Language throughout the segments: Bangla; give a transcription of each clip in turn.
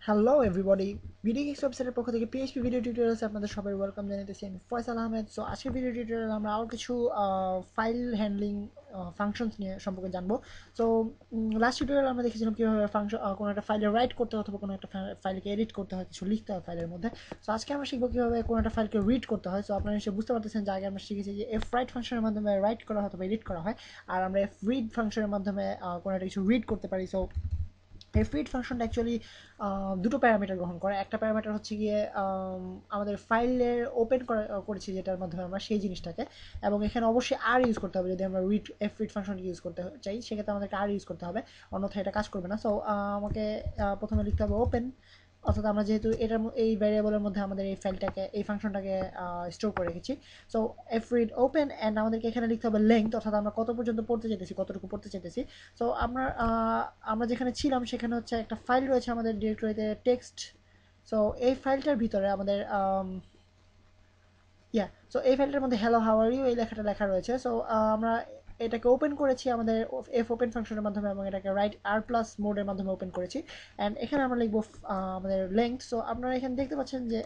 হ্যালো এভরিবডি, ভিডিও গেমস ওয়েবসাইটের পক্ষ থেকে পিএইচপি ভিডিও টিউটোরিয়ালসে আপনাদের সবাই ওয়েলকাম জানাতেছি। আমি ফয়সাল আহমেদ। সো আজকের ভিডিও টিউটোরিয়াল আমরা আরও কিছু ফাইল হ্যান্ডলিং ফাংশনস নিয়ে সম্পর্কে জানবো। সো লাস্ট টিউটোরিয়াল আমরা দেখেছিলাম কীভাবে ফাংশন কোনো একটা ফাইলে রাইট করতে হয় অথবা কোনো একটা ফাইলকে এডিট করতে হয়, কিছু লিখতে হয় ফাইলের মধ্যে। সো আজকে আমরা শিখবো কীভাবে কোনো একটা ফাইলকে রিড করতে হয়। সো আপনারা নিশ্চয়ই বুঝতে পারতেছেন যে আগে আমরা শিখেছি যে এফ রাইট ফাংশনের মাধ্যমে রাইট করা হয় অথবা এডিট করা হয়, আর আমরা এফ রিড ফাংশনের মাধ্যমে কোনো একটা কিছু রিড করতে পারি। সো এই ফিড ফাংশনটা অ্যাকচুয়ালি দুটো প্যারামিটার গ্রহণ করে। একটা প্যারামিটার হচ্ছে গিয়ে আমাদের ফাইলের ওপেন করেছি যেটার মাধ্যমে আমরা সেই জিনিসটাকে, এবং এখানে অবশ্যই আর ইউজ করতে হবে। যদি আমরা এফ রিড ফাংশনকে ইউজ করতে চাই সেক্ষেত্রে আমাদেরকে আর ইউজ করতে হবে, অন্যথায় এটা কাজ করবে না। সো আমাকে প্রথমে লিখতে হবে ওপেন, অর্থাৎ আমরা যেহেতু এই ভ্যারিয়েবলের মধ্যে আমাদের এই ফাইলটাকে এই ফাংশনটাকে স্টোর করে রেখেছি। So F read open and আমাদেরকে এখানে লিখতে হবে লেংথ, অর্থাৎ আমরা কত পর্যন্ত পড়তে চাইতেছি, কতটুকু পড়তে চাইতেছি। সো আমরা যেখানে ছিলাম সেখানে হচ্ছে একটা ফাইল রয়েছে আমাদের ডিরেক্টরিতে টেক্সট। সো এই ফাইলটার ভিতরে আমাদের সো এই ফাইলটার মধ্যে হ্যালো হাউ আর ইউ এই লেখাটা লেখা রয়েছে। সো আমরা এটাকে ওপেন করেছি আমাদের এফ ওপেন ফাংশনের মাধ্যমে, এবং এটাকে রাইট আর প্লাস মোডের মাধ্যমে ওপেন করেছি। অ্যান্ড এখানে আমরা লিখবো আমাদের লেংথ। সো আপনারা এখানে দেখতে পাচ্ছেন যে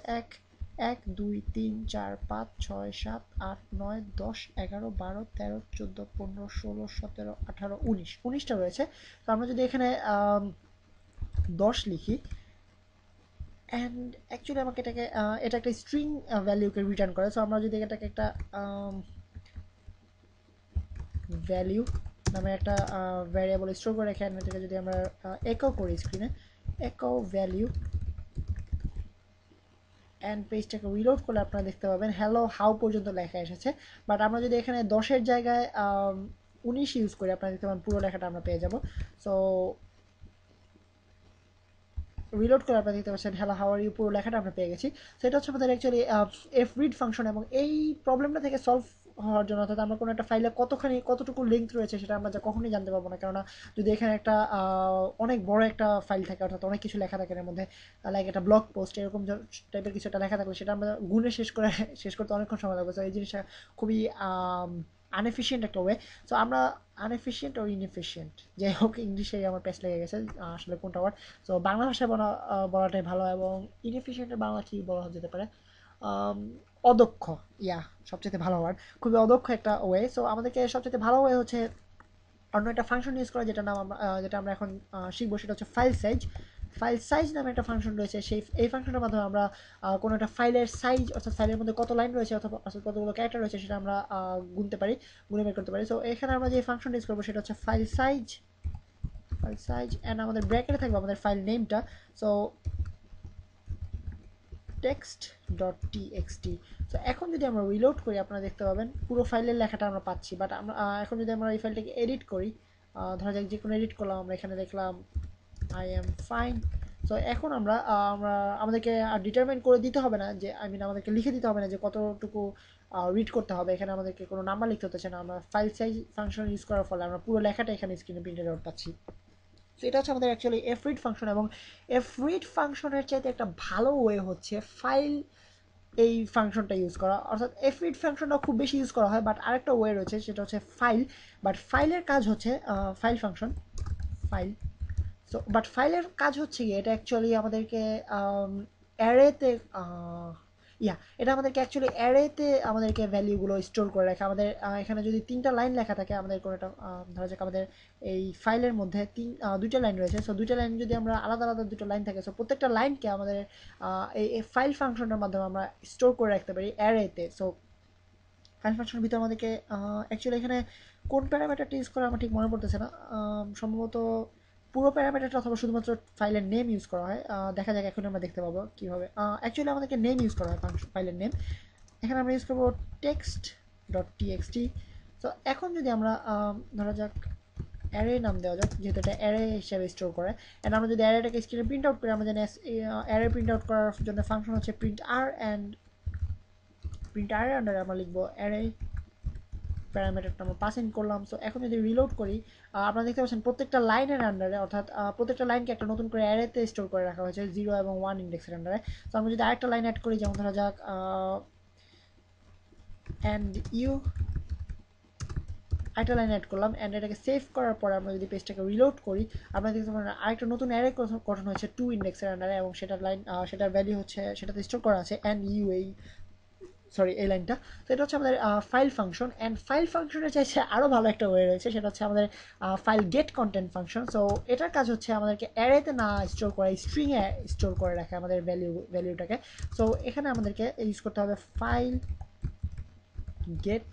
1 2 3 4 5 6 7 8 9 10 11 12 13 14 16 17 18 19টা রয়েছে। তো আমরা যদি এখানে 10 লিখি, অ্যান্ড অ্যাকচুয়ালি আমাকে এটা একটা স্ট্রিং ভ্যালিউকে রিটার্ন করে। সো আমরা যদি এটাকে একটা ভ্যালিউ নামে একটা ভ্যারিয়েবল স্টোর করে রেখে এটাকে যদি আমরা একো করি স্ক্রিনে, একো ভ্যালিউ অ্যান্ড পেজটাকে রিলোড করলে আপনারা দেখতে পাবেন হ্যালো হাউ পর্যন্ত লেখা এসেছে। বাট আমরা যদি এখানে 10-এর জায়গায় 19 ইউজ করি, আপনারা দেখতে পাবেন পুরো লেখাটা আমরা পেয়ে যাব। সো রিলোড করে আপনারা দেখতে পাচ্ছেন হ্যালো হাউ আর ইউ পুরো লেখাটা আমরা পেয়ে গেছি। সো এটা হচ্ছে আমাদের অ্যাকচুয়ালি এফ রিড ফাংশন, এবং এই প্রবলেমটা থেকে সলভ হওয়ার জন্য, অর্থাৎ আমরা কোনো একটা ফাইলে কতটুকু লিঙ্ক রয়েছে সেটা আমরা কখনোই জানতে পারবো না। কেননা যদি এখানে একটা অনেক বড় একটা ফাইল থাকে, অর্থাৎ অনেক কিছু লেখা থাকে এর মধ্যে, লাইক একটা ব্লগ পোস্ট এরকম টাইপের কিছু একটা লেখা থাকলে সেটা আমরা গুণে শেষ করতে অনেকক্ষণ সময় লাগবে। তো এই জিনিসটা খুবই আনএফিশিয়েন্ট একটা ওয়ে। সো আমরা আনএফিশিয়েন্ট ও ইনএফিশিয়েন্ট, যাই হোক ইংলিশে আমার পেস লেগে গেছে আসলে কোনটা ওয়ার্ড। সো বাংলা ভাষায় বলাটাই ভালো, এবং ইনএফিশিয়েন্টের বাংলা ঠিক বলা যেতে পারে আম, অদক্ষ। ইয়া, সবচেয়ে ভালো ওয়ার্ড, খুবই অদক্ষ একটা ওয়ে। সো আমাদেরকে সবচেয়ে ভালো ওয়ে হচ্ছে অন্য একটা ফাংশন ইউজ করা, যেটা আমরা এখন শিখবো, সেটা হচ্ছে ফাইল সাইজ। ফাইল সাইজ নামে একটা ফাংশন রয়েছে। এই ফাংশনের মাধ্যমে আমরা কোনো একটা ফাইলের সাইজ, অর্থাৎ ফাইলের মধ্যে কত লাইন রয়েছে অথবা কতগুলো ক্যারেক্টার রয়েছে সেটা আমরা গুনে বের করতে পারি। সো এখানে আমরা যে ফাংশনটা ইউজ করবো সেটা হচ্ছে ফাইল সাইজ অ্যান্ড আমাদের ব্র্যাকেটে থাকবে আমাদের ফাইল নেমটা। So text dot TXT. So এখন যদি আমরা রিলোড করি আপনারা দেখতে পাবেন পুরো ফাইলের লেখাটা আমরা পাচ্ছি। বাট আমরা এখন যদি আমরা এই ফাইলটাকে এডিট করি, ধরা যাক যে কোনো এডিট করলাম, আমরা এখানে দেখলাম আই এম ফাইন। সো এখন আমরা আমাদেরকে আর ডিটারমাইন করে দিতে হবে না যে আমাদেরকে লিখে দিতে হবে না যে কতটুকু রিড করতে হবে। এখানে আমাদেরকে কোনো নাম্বার লিখতে হচ্ছে না। আমরা ফাইল সাইজ ফাংশন ইউজ করার ফলে আমরা পুরো লেখাটা এখানে স্ক্রিনে প্রিন্টেড আউট পাচ্ছি। তো এটা হচ্ছে আমাদের অ্যাকচুয়ালি এফ রিড ফাংশন, এবং এফ রিড ফাংশনের চাইতে একটা ভালো ওয়ে হচ্ছে ফাইল এই ফাংশনটা ইউজ করা, অর্থাৎ এফ রিড ফাংশনটা খুব বেশি ইউজ করা হয়। বাট আরেকটা ওয়ে রয়েছে সেটা হচ্ছে ফাইল। বাট ফাইলের কাজ হচ্ছে file function file. So but ফাইলের কাজ হচ্ছে গিয়ে এটা অ্যাকচুয়ালি আমাদেরকে অ্যারেতে এটা আমাদেরকে অ্যাকচুয়ালি অ্যারেতে আমাদেরকে ভ্যালিউগুলো স্টোর করে রাখে। আমাদের এখানে যদি 3টা লাইন লেখা থাকে, আমাদের কোনো একটা ধরা যাক আমাদের এই ফাইলের মধ্যে 2টা লাইন রয়েছে। সো 2টা লাইন যদি আমরা আলাদা আলাদা 2টা লাইন থাকে, সো প্রত্যেকটা লাইনকে আমাদের এই ফাইল ফাংশনের মাধ্যমে আমরা স্টোর করে রাখতে পারি অ্যারেতে। সো ফাইল ফাংশনের ভিতরে আমাদেরকে অ্যাকচুয়ালি এখানে কোন প্যারামিটারটা ইউজ করা আমার ঠিক মনে পড়তেছে না। সম্ভবত পুরো প্যারামিটারটা অথবা শুধুমাত্র ফাইলের নেম ইউজ করা হয়। দেখা যাক এখন আমরা দেখতে পাবো কীভাবে। অ্যাকচুয়ালি আমাদেরকে নেম ইউজ করা হয় ফাইলের নেম। এখানে আমরা ইউজ করবো টেক্সট ডট টিএক্সটি। তো এখন যদি আমরা ধরা যাক অ্যারে নাম দেওয়া যাক, যেহেতু এটা অ্যারে হিসাবে স্টোর করে। অ্যান্ড আমরা যদি অ্যারেটাকে স্ক্রিনে প্রিন্ট আউট করি, আমরা জানি অ্যারে প্রিন্ট আউট করার জন্য ফাংশন হচ্ছে প্রিন্ট আর, অ্যান্ড প্রিন্ট আর এর আন্ডারে আমরা লিখবো অ্যারে প্যারামিটারটা আমরা পাস ইন করলাম। সো এখন যদি রিলোড করি, আপনারা দেখতে পাচ্ছেন প্রত্যেকটা লাইনের আন্ডারে, অর্থাৎ প্রত্যেকটা লাইনকে একটা নতুন করে অ্যারেতে স্টোর করে রাখা হয়েছে 0 এবং 1 ইন্ডেক্সের আন্ডারে। তো আমরা যদি আরেকটা লাইন অ্যাড করি, যেমন ধরা যাক অ্যান্ড ইউ একটা লাইন অ্যাড করলাম অ্যান্ড এটাকে সেভ করার পরে আমরা যদি পেজটাকে রিলোড করি আমরা দেখতে পারেন আরেকটা নতুন অ্যারে গঠন হয়েছে টু ইন্ডেক্সের আন্ডারে এবং সেটার লাইন সেটার ভ্যালু হচ্ছে সেটাতে স্টোর করা আছে এন ইউএই সরি এই লাইনটা। তো এটা হচ্ছে আমাদের ফাইল ফাংশন অ্যান্ড ফাইল ফাংশনের চাইছে আরও ভালো একটা ওয়ে রয়েছে সেটা হচ্ছে আমাদের file get content function. So এটার কাজ হচ্ছে আমাদেরকে অ্যারেতে না স্টোর করা স্ট্রিংয়ে স্টোর করে রাখে আমাদের ভ্যালুটাকে। সো এখানে আমাদেরকে ইউজ করতে হবে ফাইল গেট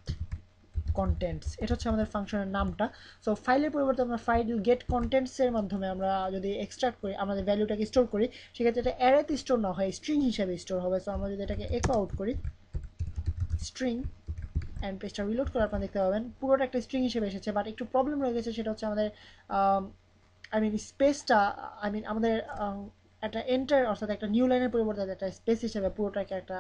কন্টেন্টস, এটা হচ্ছে আমাদের ফাংশনের নামটা। সো ফাইলের পরিবর্তে আমরা ফাইল গেট কন্টেন্টসের মাধ্যমে আমরা যদি এক্সট্রাক্ট করি আমাদের ভ্যালুটাকে স্টোর করি সেক্ষেত্রে এটা অ্যারেতে স্টোর না হয় স্ট্রিং হিসেবে স্টোর হবে। সো আমরা যদি এটাকে একো আউট করি স্ট্রিং অ্যান্ড পেজটা রিলোড করে আপনারা দেখতে পাবেন পুরোটা একটা স্ট্রিং হিসেবে এসেছে, বাট একটু প্রবলেম রয়ে গেছে সেটা হচ্ছে আমাদের স্পেসটা আমাদের একটা এন্টার অর্থাৎ একটা নিউ লাইনের পরিবর্তে একটা স্পেস হিসেবে পুরোটাকে একটা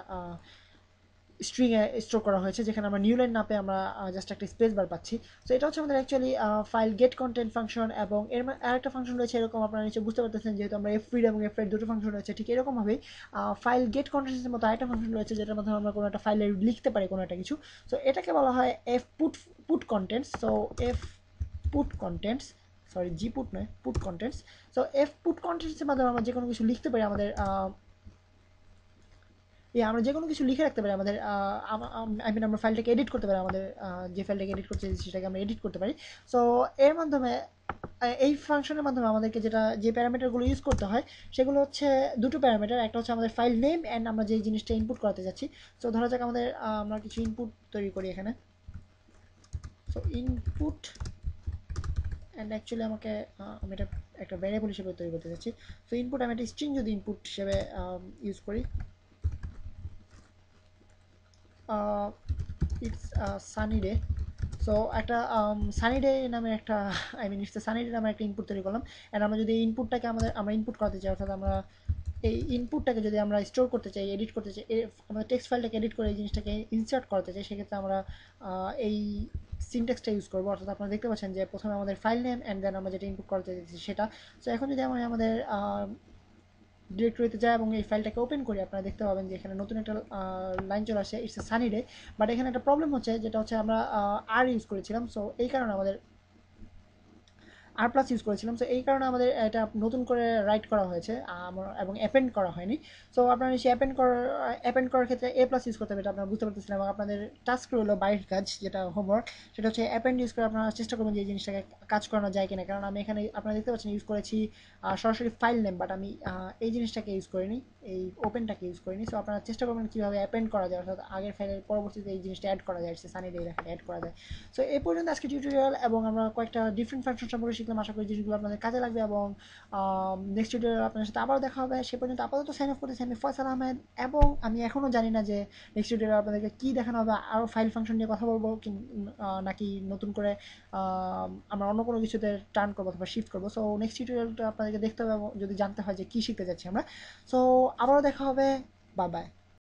স্ট্রিংয়ে স্টোর করা হয়েছে যেখানে আমরা নিউ লাইন না পেয়ে আমরা জাস্ট একটা স্পেস বার পাচ্ছি। সো এটা হচ্ছে আমাদের actually file get content function এবং এর আরেকটা ফাংশন রয়েছে এরকম আপনারা নিশ্চয়ই বুঝতে পারতেছেন যেহেতু আমরা এফ রিড এবং এফ রাইট দুটো ফাংশন রয়েছে ঠিক এরকমভাবেই ফাইল গেট কন্টেন্টের মতো আরেকটা ফাংশন রয়েছে যেটার মাধ্যমে আমরা কোনো একটা ফাইলে লিখতে পারি কোনো একটা কিছু। সো এটাকে বলা হয় F put contents. So F put contents sorry G put নয় put contents. So F put কন্টেন্টসের মাধ্যমে আমরা যে কোনো কিছু লিখতে পারি আমাদের আমরা যে কোনো কিছু লিখে রাখতে পারি আমাদের আমরা ফাইলটাকে এডিট করতে পারি আমাদের যে ফাইলটাকে এডিট করতে সেটাকে আমরা এডিট করতে পারি। সো এর মাধ্যমে এই ফাংশনের মাধ্যমে আমাদেরকে যে প্যারামিটারগুলো ইউজ করতে হয় সেগুলো হচ্ছে দুটো প্যারামিটার, একটা হচ্ছে আমাদের ফাইল নেম অ্যান্ড আমরা যে জিনিসটা ইনপুট করাতে যাচ্ছি। সো ধরা যাক আমাদের আমরা কিছু ইনপুট তৈরি করি এখানে। সো ইনপুট অ্যান্ড অ্যাকচুয়ালি আমাকে আমি এটা একটা ভ্যারিয়েবল হিসেবে তৈরি করতে চাচ্ছি। সো ইনপুট আমি একটা স্ট্রিং যদি ইনপুট হিসেবে ইউজ করি ইটস সানি ডে। সো একটা সানি ডে নামে একটা ইটস সানি ডে নামে একটা ইনপুট তৈরি করলাম অ্যান্ড আমরা যদি এই ইনপুটটাকে আমরা ইনপুট করতে চাই অর্থাৎ আমরা এই ইনপুটটাকে যদি আমরা স্টোর করতে চাই এডিট করতে চাই আমাদের টেক্সট ফাইলটাকে এডিট করে এই জিনিসটাকে ইনসার্ট করতে চাই সেক্ষেত্রে আমরা এই সিনট্যাক্সটা ইউজ করবো। অর্থাৎ আপনারা দেখতে পাচ্ছেন যে প্রথমে আমাদের ফাইল নেম অ্যান্ড দেন আমরা যেটা ইনপুট করতে চাইছি সেটা। সো এখন যদি আমরা আমাদের ডিরেক্টরিতে যাই এবং এই ফাইলটাকে ওপেন করি আপনারা দেখতে পাবেন যে এখানে নতুন একটা লাইন চলে আসে it's a sunny day. But এখানে একটা প্রবলেম হচ্ছে যেটা হচ্ছে আমরা আর ইউজ করেছিলাম। সো এই কারণে আমাদের আর প্লাস ইউজ করেছিলাম। সো এই কারণে আমাদের এটা নতুন করে রাইট করা হয়েছে এবং অ্যাপেন্ড করা হয়নি। সো আপনারা নিশ্চয়ই অ্যাপেন্ড করার ক্ষেত্রে এ প্লাস ইউজ করতে হবে এটা আপনারা বুঝতে পারতেছিলেন এবং আপনাদের টাস্ক রইলো বাইরের কাজ যেটা হোমওয়ার্ক সেটা হচ্ছে অ্যাপেন্ড ইউজ করে আপনারা চেষ্টা করবেন যে এই জিনিসটাকে কাজ করানো যায় কিনা। কারণ আমি এখানে আপনারা দেখতে পাচ্ছেন ইউজ করেছি সরাসরি ফাইল নেম, বাট আমি এই জিনিসটাকে ইউজ করিনি, এই ওপেনটাকে ইউজ করিনি। সো আপনারা চেষ্টা করবেন কীভাবে অ্যাপেন্ড করা যায় অর্থাৎ আগের ফাইলের পরবর্তীতে এই জিনিসটা অ্যাড করা যায় সানি ডে লেখাটা অ্যাড করা যায়। সো এই পর্যন্ত আজকে টিউটোরিয়াল এবং আমরা কয়েকটা ডিফারেন্ট ফাংশন সম্পর্কে শিখলাম। আশা করি জিনিসগুলো আপনাদের কাজে লাগবে এবং নেক্সট টিউটোরিয়াল আপনার সাথে আবারও দেখা হবে। সে পর্যন্ত আপাতত সাইন অফ করতেছি আমি ফয়সাল আহমেদ এবং আমি এখনও জানি না যে নেক্সট টিউটোরিয়াল আপনাদেরকে কী দেখানো হবে, আরও ফাইল ফাংশন নিয়ে কথা বলবো নাকি নতুন করে আমরা অন্য কোনো কিছুতে টার্ন করবো অথবা শিফট করবো। সো নেক্সট টিউটোরিয়ালটা আপনাদেরকে দেখতে হবে যদি জানতে হয় যে কী শিখতে যাচ্ছি আমরা। সো আবারও দেখা হবে, বাই বাই।